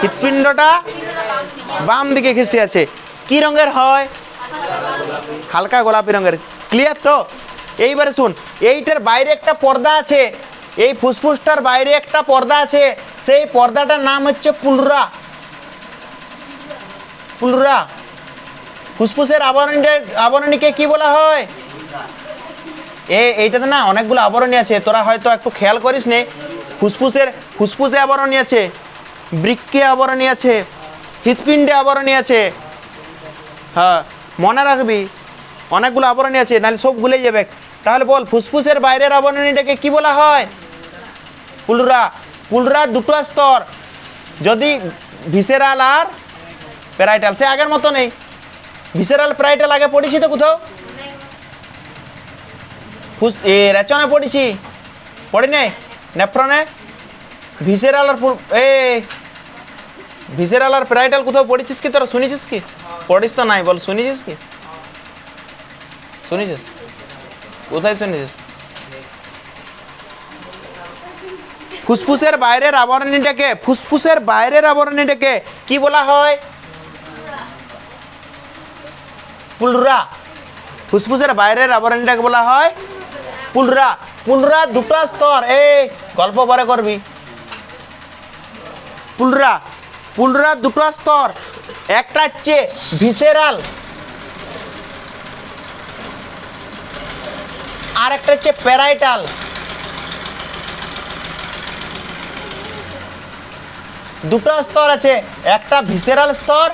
হৃৎপিণ্ডটা বাম দিকে ঘেঁষে আছে। কি রঙের হয়? হালকা গোলাপি রঙের। ক্লিয়ার তো? এইবারে শুন, এইটার বাইরে একটা পর্দা আছে, এই ফুসফুসটার বাইরে একটা পর্দা আছে, সেই পর্দাটার নাম হচ্ছে পুলরা। পুলরা। ফুসফুসের আবরণীকে কি বলা হয়? এইটাতে না অনেকগুলো আবরণী আছে, তোরা হয়তো একটু খেয়াল করিস নে। ফুসফুসে আবরণী আছে, বৃক্কে আবরণী আছে, হৃৎপিণ্ডে আবরণী আছে। হ্যাঁ, মনে রাখবি, অনেকগুলো আবরণী আছে, নাহলে সব ভুলে যাবে। তাহলে বল, ফুসফুসের বাইরের আবরণীটাকে কি বলা হয়? পুলরা। পুলরার দুটো স্তর, যদি ভিসেরাল আর প্যারাইটাল, সে আগের মতো নেই। ভিসেরাল প্যারাইটাল আগে পড়েছি তো কোথাও? রেচনে পড়েছি, পড়ি নাই? নেফ্রনে ভিসেরাল আর ভিসেরাল আর প্যারাইটাল কোথাও পড়েছিস কি? তোরা শুনেছিস কি? পড়িস তো নাই, বল শুনেছিস কি? শুনেছিস কোথায়? শুনেছিস? ফুসফুসের বাইরের আবরণীটাকে, ফুসফুসের বাইরের আবরণীটাকে কি বলা হয়? পুলরা। ফুসফুসের বাইরের আবরণীটাকে বলা হয় পুলরা। পুলরা দুটো স্তর, এই গল্প পরে করবি। পুলরা, পুলরা দুটো স্তর, একটা হচ্ছে ভিসেরাল আর একটা হচ্ছে প্যারাইটাল। দুটো স্তর আছে, একটা ভিসেরাল স্তর,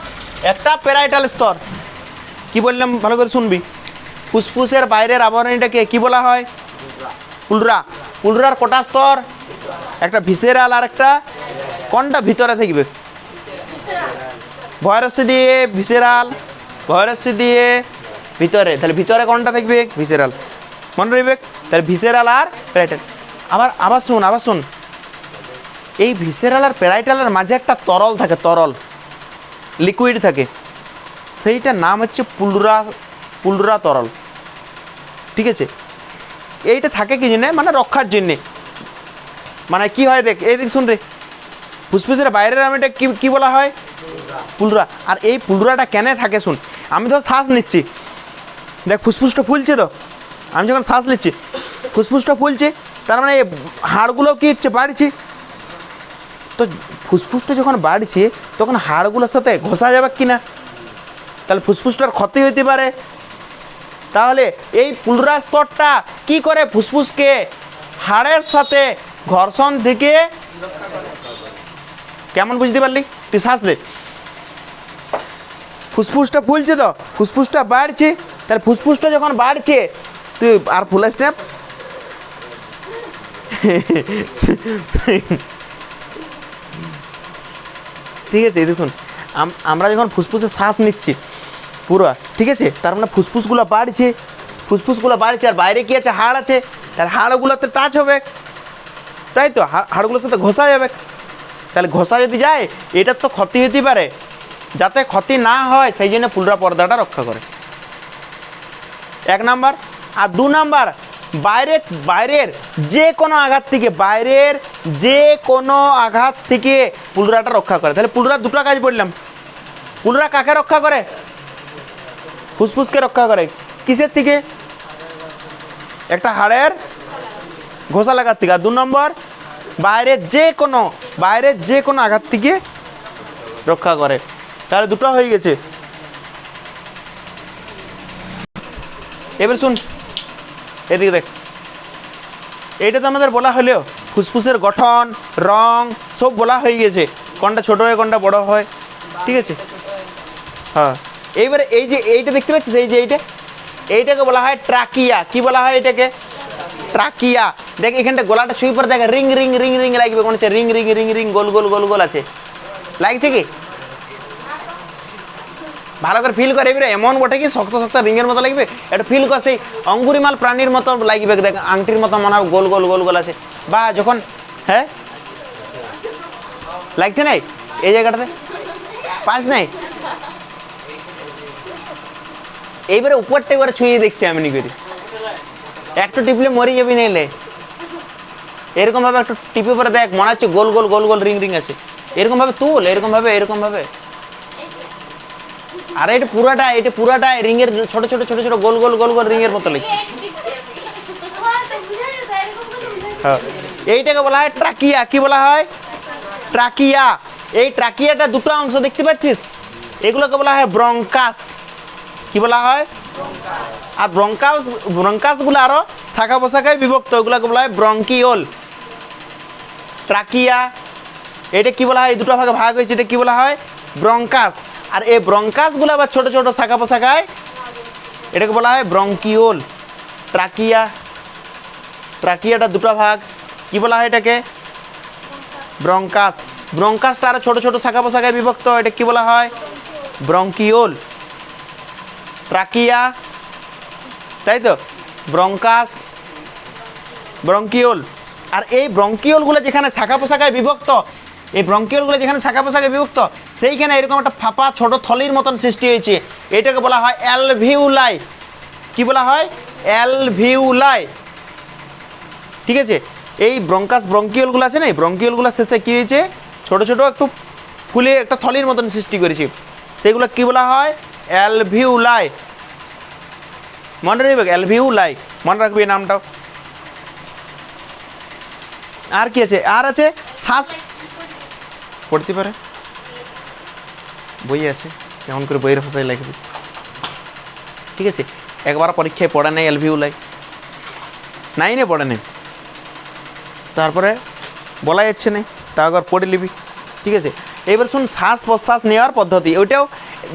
একটা প্যারাইটাল স্তর। কি বললাম ভালো করে শুনবি। ফুসফুসের বাইরের আবরণীটাকে কি বলা হয়? পুলরা। পুলরার কটা স্তর? একটা ভিসেরাল আর একটা, কোনটা ভিতরে থাকবে? ভয়রস্য দিয়ে ভিসেরাল, ভয়রস্য দিয়ে ভিতরে। তাহলে ভিতরে কোনটা থাকবে? ভিসেরাল। মনে রইবে? তাহলে ভিসেরাল আর প্যারাইটাল। আবার শুন, এই ভিসেরাল আর প্যারাইটালের মাঝে একটা তরল থাকে, তরল। লিকুইড থাকে, সেইটার নাম হচ্ছে পুলরা তরল। ঠিক আছে, এইটা থাকে কি জন্যে, মানে রক্ষার জন্যে। মানে কি হয় দেখ, এই দিক শুন রে, ফুসফুসের বাইরের আমিটা কি বলা হয়, পুলরা। আর এই পুলরাটা কেন থাকে শুন, আমি ধর শ্বাস নিচ্ছি, দেখ ফুসফুসটা ফুলছে, তো আমি যখন শ্বাস নিচ্ছি ফুসফুসটা ফুলছে, তার মানে এই হাড়গুলো কি হচ্ছে, বাড়ছে। তো ফুসফুসটা যখন বাড়ছে তখন হাড়গুলোর সাথে ঘষা যাবে কি না, তাহলে ফুসফুসটার ক্ষতি হতে পারে। তাহলে এই পুলরা স্তরটা কি করে, ফুসফুসকে হাড়ের সাথে ঘর্ষণ থেকে, কেমন বুঝতে পারলি, তুই শ্বাস নে, ফুসফুসটা ফুলছে, তো ফুসফুসটা বাড়ছে, তাহলে ফুসফুসটা যখন বাড়ছে, তুই আর ফুলাস না, ঠিক আছে। এই দেখুন, আমরা যখন ফুসফুসে শ্বাস নিচ্ছি পুরো, ঠিক আছে, তার মানে ফুসফুসগুলো বাড়ছে, আর বাইরে কি আছে, হাড় আছে, তাহলে হাড়গুলোতে টাচ হবে, তাই তো, হাড়গুলোর সাথে ঘষা যাবে। তাহলে ঘষা যদি যায়, এটার তো ক্ষতি হতে পারে, যাতে ক্ষতি না হয় সেই জন্য পুলরা পর্দাটা রক্ষা করে, 1 নাম্বার। আর 2 নাম্বার, বাইরের যে কোনো আঘাত থেকে পুলরাটা রক্ষা করে। তাহলে পুলরা দুটো কাজ বললাম। পুলরা কাকে রক্ষা করে, ফুসফুসকে রক্ষা করে, কিসের থেকে, একটা হাড়ের ঘষা লাগার থেকে। আর 2 নম্বর, বাইরের যে কোনো আঘাত থেকে রক্ষা করে। তাহলে দুটো হয়ে গেছে। এবার শুন, এদিকে দেখ, এইটা তো আমাদের বলা হলেও ফুসফুসের গঠন, রং সব বলা হয়ে গেছে, কোনটা ছোট হয় কোনটা বড় হয়, ঠিক আছে। হ্যাঁ, এইবারে এইটা দেখতে পাচ্ছিস, এইটাকে বলা হয় ট্রাকিয়া। কি বলা হয় এটাকে, ট্রাকিয়া। দেখ এখানটা গলাটা ছুঁই পরে দেখ, রিং রিং রিং রিং লাগবে, কোন হচ্ছে রিং রিং রিং রিং, গোল গোল গোল গোল আছে, লাগছে কি, ভালো করে ফিল করে। এবারে এমন বটে কি শক্ত শক্ত রিংয়ের মতো লাগবে, এটা ফিল কর, সেই অঙ্গুরিমাল প্রাণীর মতো লাগবে, দেখ আংটির মতো মনে হয়, গোল গোল গোল গোল আছে। বা যখন, হ্যাঁ লাগছে নাই এই জায়গাটাতে, পাস নাই, এইবারে উপরটা এবারে ছুঁয়ে দেখছি আমি নি করি, একটু টিপলে মরে যাবি নাইলে, এরকম ভাবে একটু টিপে পরে দেখ, মনে হচ্ছে গোল গোল গোল গোল রিং রিং আছে, এরকম ভাবে তুল, এরকম ভাবে। আর এটা পুরাটা রিংয়ের ছোট ছোট ছোট ছোট গোল গোল গোল গোল রিংয়ের মতো লাগছে। হ্যাঁ, এইটাকে বলা হয় ট্রাকিয়া। কি বলা হয়, ট্রাকিয়া। এই ট্রাকিয়াটা দুটো অংশ দেখতে পাচ্ছিস, এগুলোকে বলা হয় ব্রঙ্কাস। কি বলা হয়, আর ব্রঙ্কাস গুলো আরো শাখা প্রশাখায় বিভক্ত, ওগুলোকে বলা হয় ব্রঙ্কিওল। ট্রাকিয়া, এটা কি বলা হয়, এই দুটো ভাগে ভাগ হয়েছে, এটা কি বলা হয়, ব্রঙ্কাস। আর এই ব্রঙ্কাস গুলো আবার ছোট ছোট শাখা প্রশাখায়, এটাকে বলা হয় ব্রঙ্কিওল। ট্রাকিয়াটা দুটো ভাগ, কি বলা হয় এটাকে, ব্রঙ্কাসটা আরো ছোট ছোট শাখা প্রশাখায় বিভক্ত, এটা কি বলা হয়, ব্রঙ্কিওল। ট্রাকিয়া, তাই তো, ব্রঙ্কাস, ব্রঙ্কিওল। আর এই ব্রঙ্কিওলগুলো যেখানে শাখা প্রশাখায় বিভক্ত, সেইখানে এরকম একটা ফাঁপা ছোট থলির মতন সৃষ্টি হয়েছে, এটাকে বলা হয় অ্যালভিউলাই। কি বলা হয়, অ্যালভিউলাই। ঠিক আছে, এই ব্রঙ্কিওলগুলো আছে না, এই ব্রঙ্কিওলগুলো শেষে কি হয়েছে, ছোট ছোট একটু ফুলে একটা থলির মতন সৃষ্টি করেছে, সেগুলো কি বলা হয়, অ্যালভিউলাই। মনে রাখবে, অ্যালভিউলাই মনে রাখবে এই নামটাও। আর কি আছে, আর আছে শ্বাস, পড়তে পারে, বই আছে, কেমন করে বইয়ের ভাষায় লাগবে, ঠিক আছে। একবার পরীক্ষায় পড়ে নেই অ্যালভিউলাই, নাইনে পড়ে নেই, তারপরে বলা যাচ্ছে না, তা একবার পড়ে নিবি, ঠিক আছে। এবার শুন, শ্বাস প্রশ্বাস নেওয়ার পদ্ধতি, ওইটাও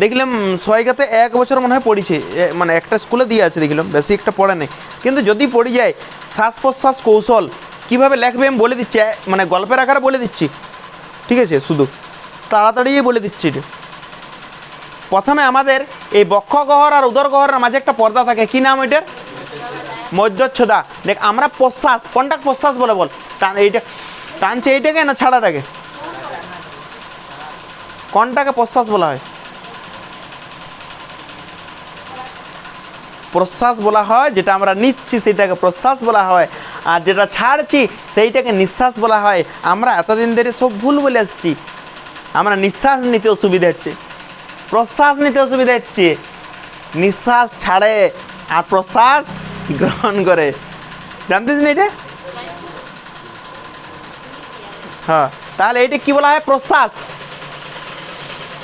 দেখলাম সবাইকাতে 1 বছর মনে হয় পড়েছে, মানে একটা স্কুলে দিয়ে আছে দেখলাম, বেশি একটা পড়ে নেই। কিন্তু যদি পড়ে যায়, শ্বাস প্রশ্বাস কৌশল কীভাবে লেখবে আমি বলে দিচ্ছি, মানে গল্পের আকারে বলে দিচ্ছি, ঠিক আছে, শুধু তাড়াতাড়ি বলে দিচ্ছি। প্রথমে আমাদের এই বক্ষগহ্বর আর উদরগহ্বরের মাঝে একটা পর্দা থাকে, কি নাম ওইটার, মধ্যচ্ছদা। দেখ আমরা প্রশ্বাস, কোনটাকে প্রশ্বাস বলে বল, এইটা টানছে এইটাকে না ছাড়াটাকে, কোনটাকে প্রশ্বাস বলা হয়, প্রশ্বাস বলা হয়, যেটা আমরা নিচ্ছি সেটাকে প্রশ্বাস বলা হয়, আর যেটা ছাড়ছি সেইটাকে নিঃশ্বাস বলা হয়। আমরা এতদিন ধরে সব ভুল বলে আসছি। আমরা নিঃশ্বাস নিতে অসুবিধা হচ্ছে, প্রশ্বাস নিতে অসুবিধা হচ্ছে। নিঃশ্বাস ছাড়ে আর প্রশ্বাস গ্রহণ করে, জানতেছ না এটা? হ্যাঁ, তাহলে এটা কি বলা হয়? প্রশ্বাস।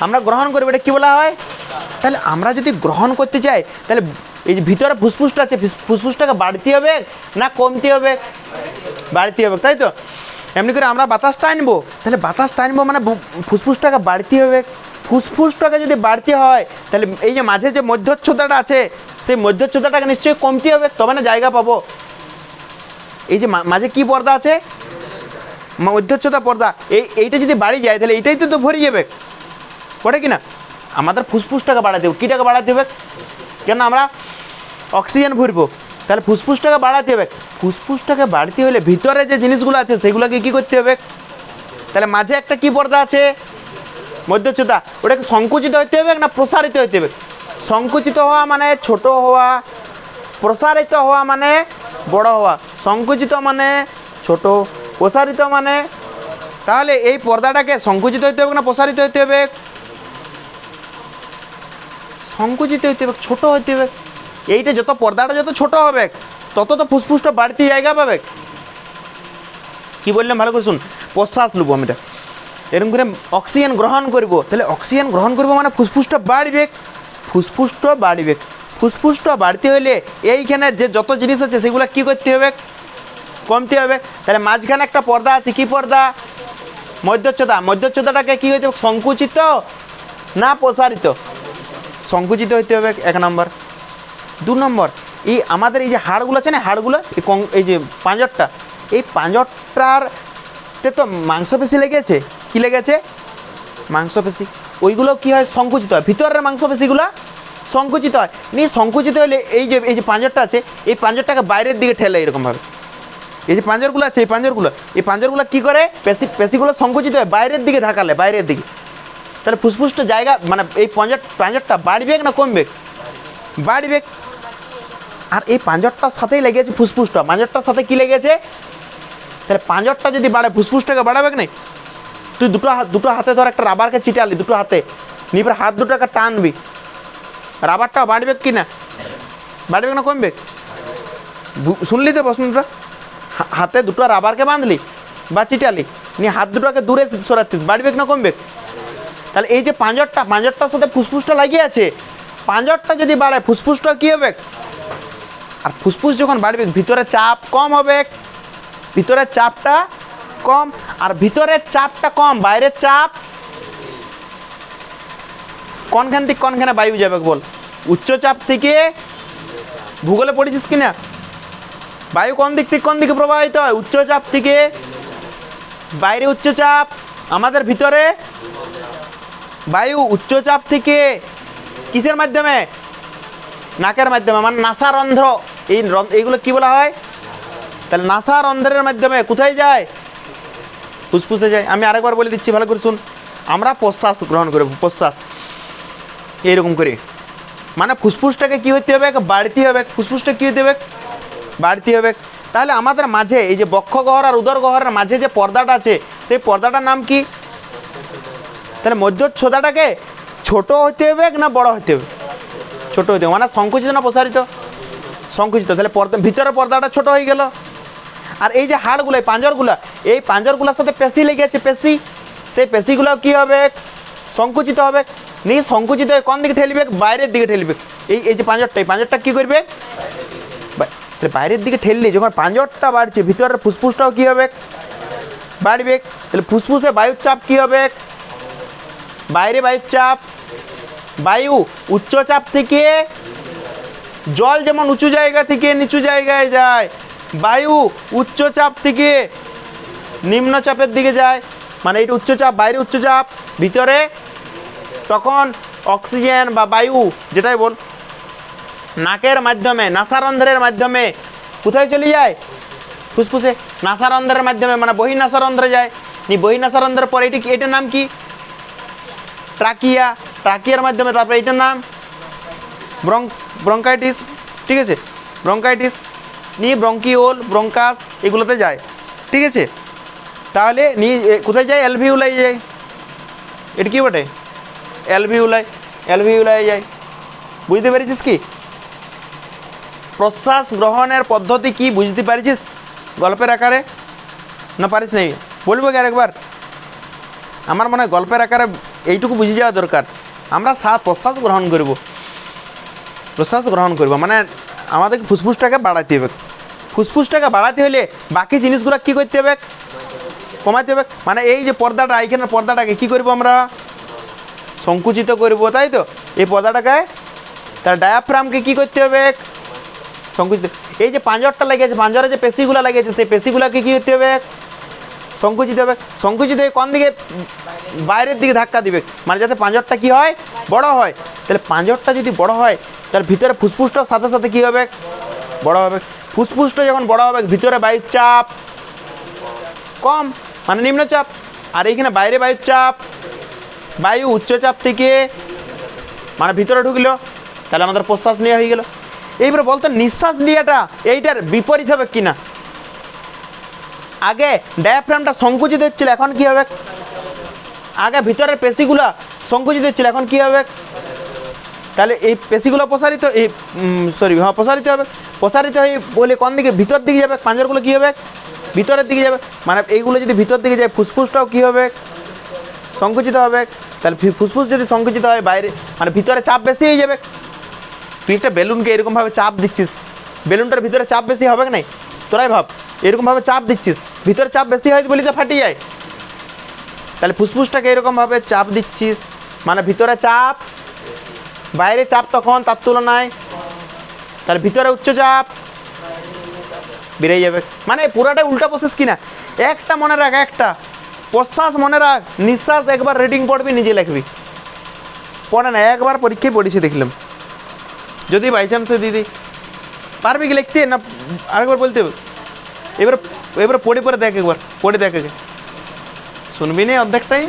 আমরা গ্রহণ করবো, এটা কি বলা হয়? তাহলে আমরা যদি গ্রহণ করতে চাই, তাহলে এই যে ভিতরে ফুসফুসটা আছে, ফুসফুসটাকে বাড়তে হবে না কমতে হবে? বাড়তে হবে, তাই তো? এমনি করে আমরা বাতাস টানবো, তাহলে বাতাস টানবো মানে ফুসফুসটাকে বাড়তে হবে। ফুসফুসটাকে যদি বাড়তে হয়, তাহলে এই যে মাঝে যে মধ্যচ্ছদাটা আছে, সেই মধ্যচ্ছদাটাকে নিশ্চয়ই কমতে হবে, তবে না জায়গা পাবো। এই যে মাঝে কি পর্দা আছে? মধ্যচ্ছদা পর্দা। এইটা যদি বাড়ি যায়, তাহলে এইটাই তো ভরে যাবে, পড়ে কি না? আমাদের ফুসফুসটাকে বাড়াতে হবে। কীটাকে বাড়াতে হবে? কেন আমরা অক্সিজেন ভরবো, তাহলে ফুসফুসটাকে বাড়াতে হবে। ফুসফুসটাকে বাড়তে হলে ভিতরে যে জিনিসগুলো আছে সেগুলোকে কী করতে হবে? তাহলে মাঝে একটা কি পর্দা আছে? মধ্যচ্ছদা। ওটাকে সংকুচিত হতে হবে না প্রসারিত হতে হবে? সংকুচিত হওয়া মানে ছোট হওয়া, প্রসারিত হওয়া মানে বড় হওয়া। সংকুচিত মানে ছোট, প্রসারিত মানে, তাহলে এই পর্দাটাকে সংকুচিত হতে হবে না প্রসারিত হতে হবে? সংকুচিত হতে হবে, ছোট হতে হবে। এইটা যত পর্দাটা যত ছোট হবে, তত তো ফুসফুসটা বাড়তি জায়গা পাবে। কি বললাম ভালো করে শুন। প্রশ্বাস নেবো আমি, এরকম করে অক্সিজেন গ্রহণ করব, তাহলে অক্সিজেন গ্রহণ করবো মানে ফুসফুসটা বাড়বে, ফুসফুসটা বাড়বে। ফুসফুসটা বাড়তে হলে এইখানে যে যত জিনিস আছে সেগুলো কী করতে হবে? কমতে হবে। তাহলে মাঝখানে একটা পর্দা আছে, কি পর্দা? মধ্যচ্ছদা। মধ্যচ্ছদাটাকে কী হইতে হবে? সংকুচিত না প্রসারিত? সংকুচিত হইতে হবে, এক নম্বর। দু নম্বর, এই আমাদের এই যে হাড়গুলো আছে না, হাড়গুলো এই যে পাঁজরটা, এই পাঁজরটারতে তো মাংসপেশি লেগেছে। কি লেগেছে? মাংসপেশি। ওইগুলো কী হয়? সংকুচিত হয়। ভিতরের মাংসপেশিগুলো সংকুচিত হয়। সংকুচিত হলে এই যে পাঁজরটা আছে, এই পাঁজরটাকে বাইরের দিকে ঠেলে এরকমভাবে। এই যে পাঁজরগুলো আছে, এই পাঁজরগুলো কী করে? পেশিগুলো সংকুচিত হয়, বাইরের দিকে ধাকালে, বাইরের দিকে। তাহলে ফুসফুসটা জায়গা মানে এই পাঁজরটা বাড়বে না কমবে? বাড়বে। আর এই পাঁজরটার সাথেই লেগেছে ফুসফুসটা, পাঁজরটার সাথে কি লেগেছে? তাহলে পাঁজরটা যদি বাড়ে, ফুসফুসটাকে বাড়াবে না? তুই দুটো হাতে ধর একটা রাবারকে চিটালি, দুটো হাতে নিয়ে হাত দুটোকে টানবি, রাবারটা বাড়বে কি না? বাড়বে না কমবে? শুনলি তো প্রশ্নটা? হাতে দুটো রাবারকে বাঁধলি বা চিটালি, নিয়ে হাত দুটোকে দূরে সরাচ্ছিস, বাড়বে না কমবে? তাহলে এই যে পাঁজরটার সাথে ফুসফুসটা লাগিয়ে আছে, পাঁজরটা যদি বাড়ে ফুসফুসটা কী হবে? আর ফুসফুস যখন বাড়বে, ভিতরে চাপ কম হবে, ভিতরের চাপটা কম। আর ভিতরের চাপটা কম, বাইরের চাপ কোনখান থেকে কোনখানে বায়ু যাবে বল? উচ্চচাপ থেকে, ভূগোলে পড়েছিস কিনা? বায়ু কোন দিক থেকে কোন দিকে প্রবাহিত হয়? উচ্চচাপ থেকে। বাইরে উচ্চচাপ, আমাদের ভিতরে বায়ু উচ্চচাপ থেকে কিসের মাধ্যমে? নাকের মাধ্যমে, মানে নাসারন্ধ্র। এইগুলো কি বলা হয়? তাহলে নাসারন্ধ্রের মাধ্যমে কোথায় যায়? ফুসফুসে যায়। আমি আরেকবার বলে দিচ্ছি, ভালো করে শুন। আমরা প্রশ্বাস গ্রহণ করব, প্রশ্বাস এইরকম করে, মানে ফুসফুসটাকে কী হতে হবে? বাড়তি হবে। ফুসফুসটা কী হতে হবে? বাড়তি হবে। তাহলে আমাদের মাঝে এই যে বক্ষগহ্বর আর উদরগহ্বরের মাঝে যে পর্দাটা আছে, সেই পর্দাটার নাম কি? তাহলে মধ্যচ্ছদাটাকে ছোট হতে হবে না বড় হতে হবে? ছোট হতে হবে, মানে সংকুচিত না প্রসারিত? সংকুচিত। তাহলে ভিতরের পর্দাটা ছোট হয়ে গেল। আর এই যে হাড়গুলো, এই পাঁজরগুলো, এই পাঁজরগুলোর সাথে পেশি লেগে আছে, পেশি, সেই পেশিগুলো কী হবে? সংকুচিত হবে। সংকুচিত হয়ে কোন দিকে ঠেলবে? বাইরের দিকে ঠেলবে। এই যে পাঁজরটা, এই পাঁজরটা কী করবে? তাহলে বাইরের দিকে ঠেললে যখন পাঁজরটা বাড়ছে, ভিতরের ফুসফুসটাও কী হবে? বাড়বে। তাহলে ফুসফুসে বায়ুর চাপ কী হবে? বাইরে বায়ুর চাপ। বায়ু উচ্চচাপ থেকে, জল যেমন উঁচু জায়গা থেকে নিচু জায়গায় যায়, বায়ু উচ্চচাপ থেকে নিম্নচাপের দিকে যায়। মানে এটা উচ্চচাপ, বাইরে উচ্চচাপ, ভিতরে তখন অক্সিজেন বা বায়ু যেটাই বল, নাকের মাধ্যমে, নাসারন্ধ্রের মাধ্যমে কোথায় চলে যায়? ফুসফুসে। নাসারন্ধ্রের মাধ্যমে মানে বহির্নাসারন্ধ্রে যায়। বহির্নাসারন্ধ্রের পরে এটার নাম কি? ট্রাকিয়া। ট্রাকিয়ার মাধ্যমে তারপরে এটার নাম ব্রঙ্কাইটিস। ঠিক আছে, ব্রঙ্কাইটিস নিয়ে ব্রঙ্কিওল ব্রঙ্কাস এগুলোতে যায়, ঠিক আছে। তাহলে নিয়ে কোথায় যায়? অ্যালভিউলাই যায়। এটা কি বটে? অ্যালভিউলাই যায়। বুঝতে পেরেছিস কি? প্রশ্বাস গ্রহণের পদ্ধতি কি বুঝতে পারছিস গল্পের আকারে, না পারিস নাই? বলবো কি আরেকবার? আমার মনে হয় গল্পের আকারে এইটুকু বুঝে যাওয়া দরকার। আমরা প্রশ্বাস গ্রহণ করব মানে আমাদেরকে ফুসফুসটাকে বাড়াতে হবে। ফুসফুসটাকে বাড়াতে হলে বাকি জিনিসগুলো কী করতে হবে? কমাতে হবে। মানে এই যে পর্দাটা, এইখানের পর্দাটাকে কী করব আমরা? সংকুচিত করব, তাই তো? এই পর্দাটাকে, তার ডায়াফ্রামকে কী করতে হবে? সংকুচিত। এই যে পাঁজরটা লাগিয়েছে, পাঁজরে যে পেশিগুলো লাগিয়েছে, সেই পেশিগুলোকে কী করতে হবে? সংকুচিত হবে। সংকুচিত হয়ে কোন দিকে? বাইরের দিকে ধাক্কা দিবে, মানে যাতে পাঁজরটা কী হয়? বড় হয়। তাহলে পাঁজরটা যদি বড় হয় তার ভিতরে ফুসফুসটাও সাথে সাথে কী হবে? বড় হবে। ফুসফুসটা যখন বড় হবে ভিতরে বায়ুর চাপ কম, মানে নিম্নচাপ, আর এইখানে বাইরে বায়ুর চাপ, বায়ু উচ্চচাপ থেকে মানে ভিতরে ঢুকলো, তাহলে আমাদের প্রশ্বাস নেওয়া হয়ে গেল। এইবারে বলতো নিঃশ্বাস নেওয়াটা এইটার বিপরীত হবে কি না? আগে ডায়াফ্রামটা সংকুচিত হচ্ছিল, এখন কি হবে? আগে ভিতরের পেশিগুলো সংকুচিত হচ্ছিল, এখন কি হবে? তাহলে এই পেশিগুলো প্রসারিত, প্রসারিত হবে। প্রসারিত হয়ে বলে কোন দিকে? ভিতর দিকে যাবে। পাঁজরগুলো কী হবে? ভিতরের দিকে যাবে। মানে এইগুলো যদি ভিতর দিকে যায়, ফুসফুসটাও কী হবে? সংকুচিত হবে। তাহলে ফুসফুস যদি সংকুচিত হয়, বাইরে মানে ভিতরে চাপ বেশি হয়ে যাবে। তুই একটা বেলুনকে এরকমভাবে চাপ দিচ্ছিস, বেলুনটার ভিতরে চাপ বেশি হবে কি নাই? তোরাই ভাব, এরকমভাবে চাপ দিচ্ছিস, ভিতরে চাপ বেশি হয় বলি তো ফাটি যায়। তাহলে ফুসফুসটাকে এরকমভাবে চাপ দিচ্ছিস, মানে ভিতরে চাপ, বাইরে চাপ তখন তার তুলনায়, তাহলে ভিতরে উচ্চচাপ বেড়ে যাবে। মানে পুরাটাই উল্টা প্রসেস কিনা? একটা মনে রাখ, একটা প্রশ্বাস মনে রাখ, নিঃশ্বাস একবার রিডিং পড়বি, নিজে লিখবি। পড়ে না, একবার পরীক্ষায় পড়েছি দেখলাম। যদি বাই চান্সে দিদি পারবি কি লিখতে, না আরেকবার বলতে হবে? এবার পড়ে দেখ, একবার পড়ে দেখ। শুনবি না অর্ধেক টাইম,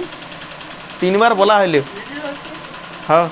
3বার বলা হইলে। হ্যাঁ।